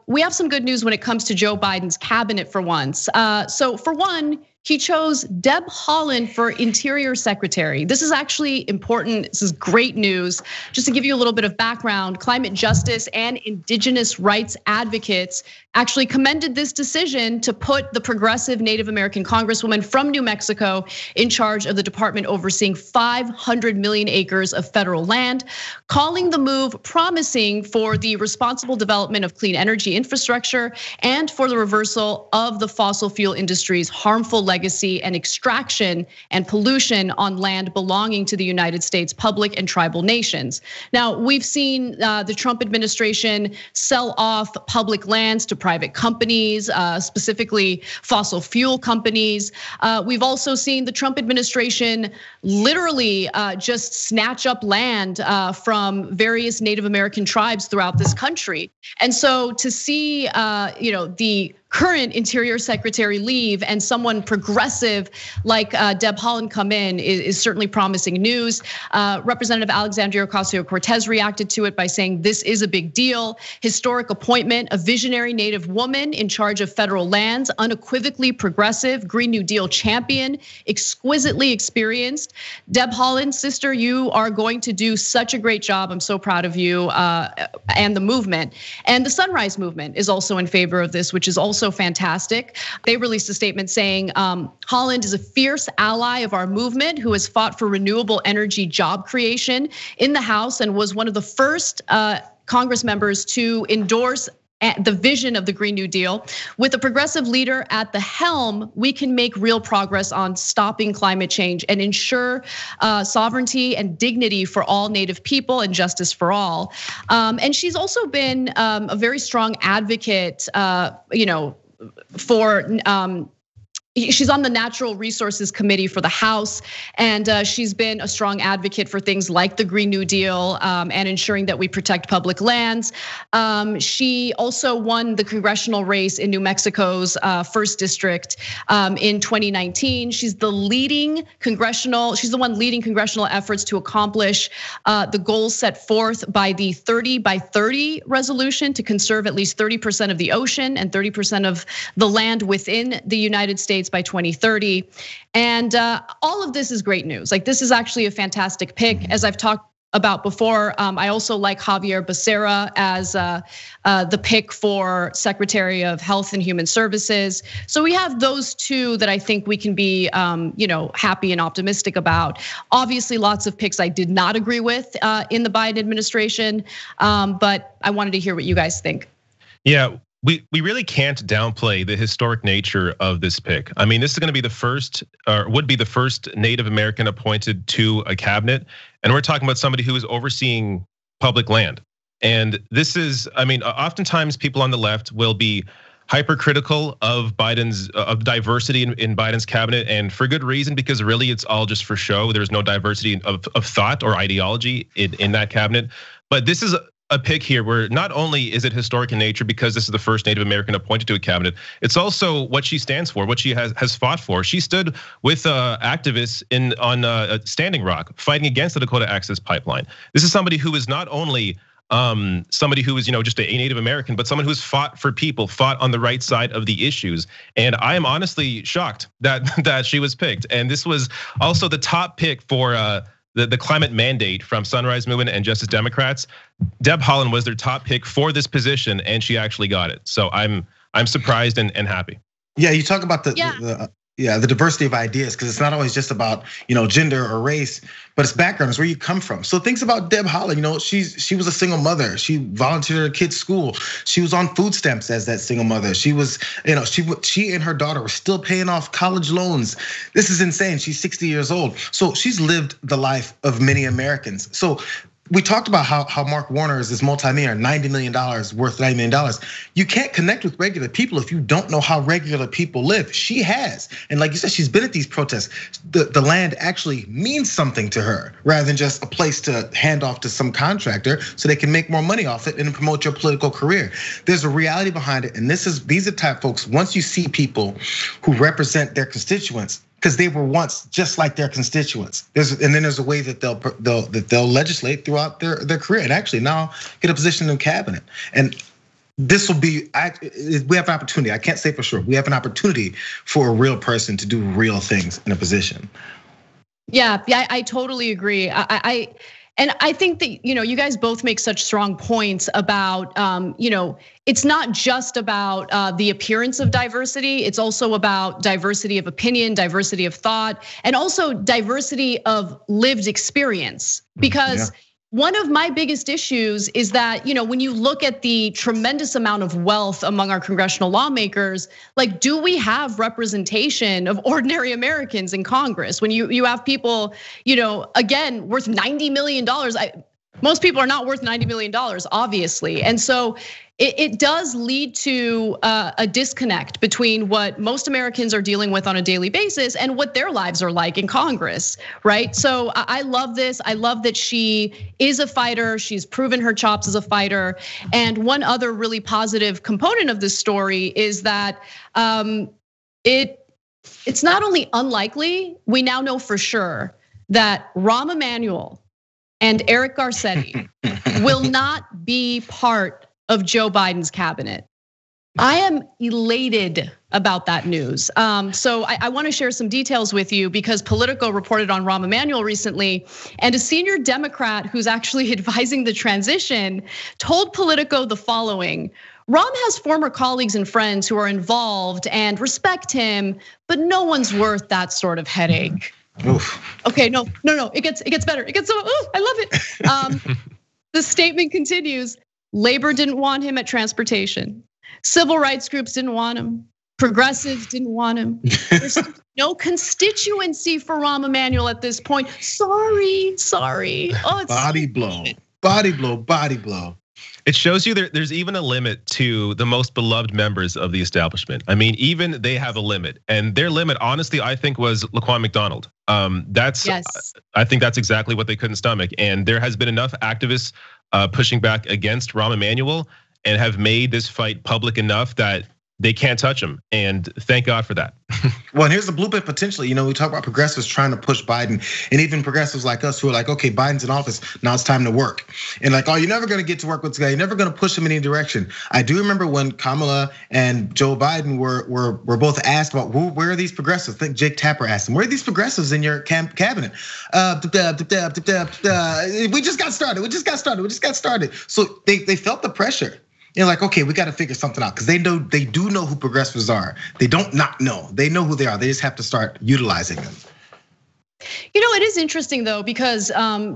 we have some good news when it comes to Joe Biden's cabinet for once. So for one, he chose Deb Haaland for Interior Secretary. This is actually important. This is great news. Just to give you a little bit of background, climate justice and indigenous rights advocates actually commended this decision to put the progressive Native American Congresswoman from New Mexico in charge of the department overseeing 500 million acres of federal land, calling the move promising for the responsible development of clean energy infrastructure and for the reversal of the fossil fuel industry's harmful legacy and extraction and pollution on land belonging to the United States public and tribal nations. Now, we've seen the Trump administration sell off public lands to private companies, specifically fossil fuel companies. We've also seen the Trump administration literally just snatch up land from various Native American tribes throughout this country. And so to see, the current Interior Secretary leave and someone progressive like Deb Haaland come in is certainly promising news. Representative Alexandria Ocasio-Cortez reacted to it by saying this is a big deal. Historic appointment, a visionary Native woman in charge of federal lands, unequivocally progressive, Green New Deal champion, exquisitely experienced. Deb Haaland, sister, you are going to do such a great job. I'm so proud of you and the movement. And the Sunrise Movement is also in favor of this, which is also fantastic. They released a statement saying Haaland is a fierce ally of our movement who has fought for renewable energy job creation in the House and was one of the first Congress members to endorse the vision of the Green New Deal. With a progressive leader at the helm, we can make real progress on stopping climate change and ensure sovereignty and dignity for all Native people and justice for all. And she's also been a very strong advocate, for she's on the Natural Resources Committee for the House, and she's been a strong advocate for things like the Green New Deal and ensuring that we protect public lands. She also won the congressional race in New Mexico's 1st district in 2019. She's the one leading congressional efforts to accomplish the goals set forth by the 30 by 30 resolution to conserve at least 30% of the ocean and 30% of the land within the United States by 2030. And all of this is great news. Like, this is actually a fantastic pick. As I've talked about before, I also like Javier Becerra as the pick for Secretary of Health and Human Services. So we have those two that I think we can be happy and optimistic about. Obviously, lots of picks I did not agree with in the Biden administration, but I wanted to hear what you guys think. Yeah. We really can't downplay the historic nature of this pick. I mean, this is going to be the first, or would be the first Native American appointed to a cabinet. And we're talking about somebody who is overseeing public land. And this is, I mean, oftentimes people on the left will be hypercritical of diversity in Biden's cabinet, and for good reason, because really it's all just for show. There's no diversity of thought or ideology in that cabinet. But this is a pick here where not only is it historic in nature because this is the first Native American appointed to a cabinet, it's also what she stands for, what she has fought for. She stood with activists on Standing Rock, fighting against the Dakota Access Pipeline. This is somebody who is not only somebody who is just a Native American, but someone who's fought for people, fought on the right side of the issues. And I am honestly shocked that she was picked. And this was also the top pick for the climate mandate from Sunrise Movement and Justice Democrats. Deb Haaland was their top pick for this position, and she actually got it. So I'm surprised and happy. Yeah, you talk about the diversity of ideas, because it's not always just about gender or race, but it's background, it's where you come from. So things about Deb Haaland, she was a single mother. She volunteered at a kid's school. She was on food stamps as that single mother. She was, she and her daughter were still paying off college loans. This is insane. She's 60 years old. So she's lived the life of many Americans. So we talked about how Mark Warner is this multi-millionaire, $90 million, worth $90 million. You can't connect with regular people if you don't know how regular people live. She has, and like you said, she's been at these protests. The land actually means something to her, rather than just a place to hand off to some contractor so they can make more money off it and promote your political career. There's a reality behind it, and these are type folks. Once you see people who represent their constituents, because they were once just like their constituents. And then there's a way that they'll legislate throughout their career, and actually now get a position in cabinet. And this will be, we have an opportunity. I can't say for sure. We have an opportunity for a real person to do real things in a position. Yeah, I totally agree. And I think that, you guys both make such strong points about, it's not just about the appearance of diversity. It's also about diversity of opinion, diversity of thought, and also diversity of lived experience. Because one of my biggest issues is that, when you look at the tremendous amount of wealth among our congressional lawmakers, like, do we have representation of ordinary Americans in Congress? When you have people, again, worth $90 million. Most people are not worth $90 million, obviously. And so it does lead to a disconnect between what most Americans are dealing with on a daily basis and what their lives are like in Congress, right? So I love this. I love that she is a fighter. She's proven her chops as a fighter. And one other really positive component of this story is that it's not only unlikely, we now know for sure that Rahm Emanuel and Eric Garcetti will not be part of Joe Biden's cabinet. I am elated about that news. So I want to share some details with you because Politico reported on Rahm Emanuel recently, and a senior Democrat who's actually advising the transition told Politico the following: Rahm has former colleagues and friends who are involved and respect him, but no one's worth that sort of headache. Oof. Okay, no, it gets better. It gets so, I love it. The statement continues: Labor didn't want him at transportation. Civil rights groups didn't want him. Progressives didn't want him. There's no constituency for Rahm Emanuel at this point. Sorry. Oh, it's body blow. It shows you there's even a limit to the most beloved members of the establishment. I mean, even they have a limit, and their limit, honestly, I think was Laquan McDonald. I think that's exactly what they couldn't stomach. And there has been enough activists pushing back against Rahm Emanuel and have made this fight public enough that they can't touch him, and thank God for that. Well, and here's the blueprint potentially. We talk about progressives trying to push Biden, and even progressives like us who are like, okay, Biden's in office, now it's time to work. And like, oh, you're never gonna get to work with this guy, you're never gonna push him in any direction. I do remember when Kamala and Joe Biden were both asked about where are these progressives? I think Jake Tapper asked them, where are these progressives in your cabinet? We just got started. So they felt the pressure. You're like, okay, we got to figure something out because they do know who progressives are. They don't not know. They know who they are. They just have to start utilizing them. It is interesting though, because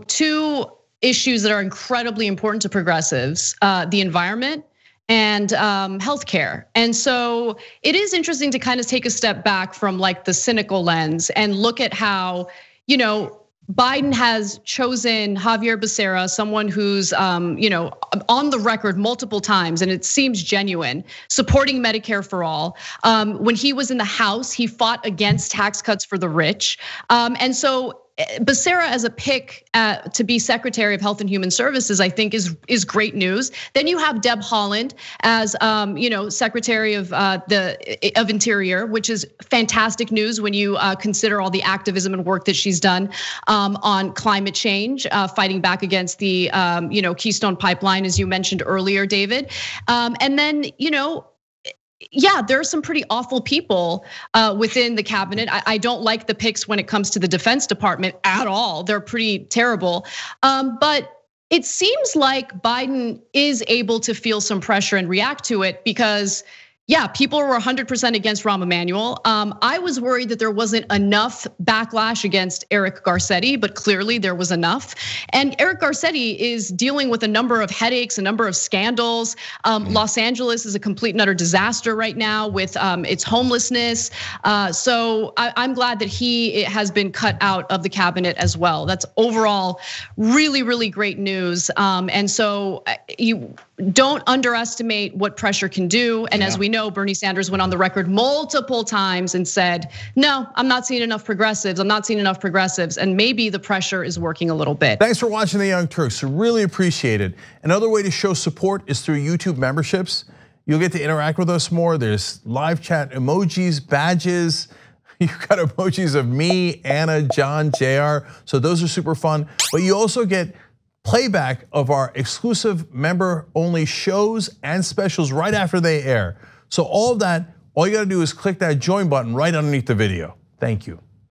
two issues that are incredibly important to progressives, the environment and healthcare. And so it is interesting to kind of take a step back from like the cynical lens and look at how, Biden has chosen Xavier Becerra, someone who's on the record multiple times, and it seems genuine, supporting Medicare for all. When he was in the House, he fought against tax cuts for the rich. And so Becerra as a pick to be Secretary of Health and Human Services, I think is great news. Then you have Deb Haaland as Secretary of Interior, which is fantastic news when you consider all the activism and work that she's done on climate change, fighting back against the Keystone Pipeline, as you mentioned earlier, David. And then yeah, there are some pretty awful people within the cabinet. I don't like the picks when it comes to the Defense Department at all. They're pretty terrible. But it seems like Biden is able to feel some pressure and react to it because, yeah, people were 100% against Rahm Emanuel. I was worried that there wasn't enough backlash against Eric Garcetti, but clearly there was enough. And Eric Garcetti is dealing with a number of headaches, a number of scandals. Los Angeles is a complete and utter disaster right now with its homelessness. So I'm glad that he has been cut out of the cabinet as well. That's overall really, really great news. And so you don't underestimate what pressure can do. And as we know, Bernie Sanders went on the record multiple times and said, no, I'm not seeing enough progressives. And maybe the pressure is working a little bit. Thanks for watching the Young Turks. Really appreciate it. Another way to show support is through YouTube memberships. You'll get to interact with us more. There's live chat emojis, badges. You've got emojis of me, Anna, John, Jayar. So those are super fun. But you also get playback of our exclusive member-only shows and specials right after they air. So all of that, all you gotta do is click that join button right underneath the video. Thank you.